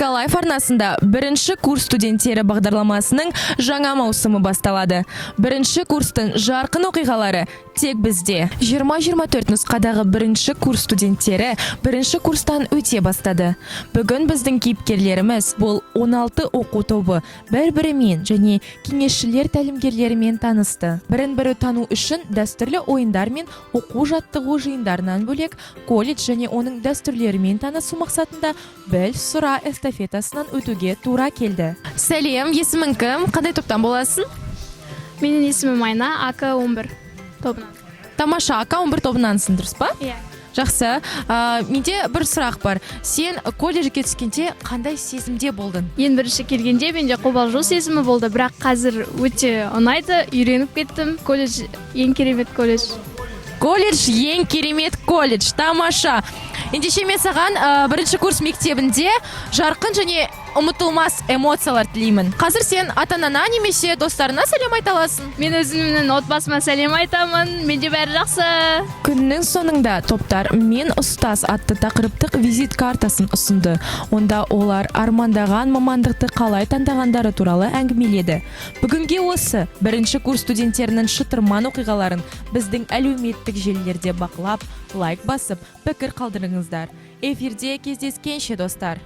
Лайф арнасында бірінші курс студенттері бағдарламасының жаңа маусымы басталады. Бірінші курстың жарқын оқиғалары тек бізде. 2024 нұсқадағы бірінші курс студенттері бірінші курстан өте бастады. Бүгін біздің кейіпкерлеріміз бұл 16 оқу тобы бір-бірімен және кеңесшілер тәлімгерлерімен танысты. Бірін-бірі тану үшін дәстүрлі ойындар мен оқу жаттығу жиындарынан бөлек колледж және оның дәстүрлерімен танысу мақсатында біл сұра эстафетасынан өтуге тура келді. Сәлем, есімің кім? Қандай топтан боласың? Менің есімім Майна, АК-11 тобынан. Тамаша, АК-11 тобынансың, дұрыс па? Иә. Жақсы. Менде бір сұрақ бар. Сен колледжге түскенде қандай сезімде болдың? Ең бірінші келгенде менде қобалжу сезімі болды, бірақ қазір өте ұнайды, үйреніп кеттім. Колледж ең керемет колледж. Колледж ең керемет колледж. Тамаша. Ендеше мен саған бірінші курс мектебінде жарқын және ұмытылмас эмоциялар тілеймін. Қазір сен ата-анаңа немесе достарына сәлем айта аласың. Мен өзімнің отбасыма сәлем айтамын. Менде бәрі жақсы. Күннің соңында топтар «Мен ұстаз» атты тақырыптық визит картасын ұсынды. Онда олар армандаған мамандықты қалай таңдағандары туралы әңгімеледі. Бүгінге осы бірінші курс студенттерінің шытырман оқиғаларын біздің әлеуметтік желілерде бақылап, лайк басып, пікір қалдырыңыздар. Эфирде кездескенше достар.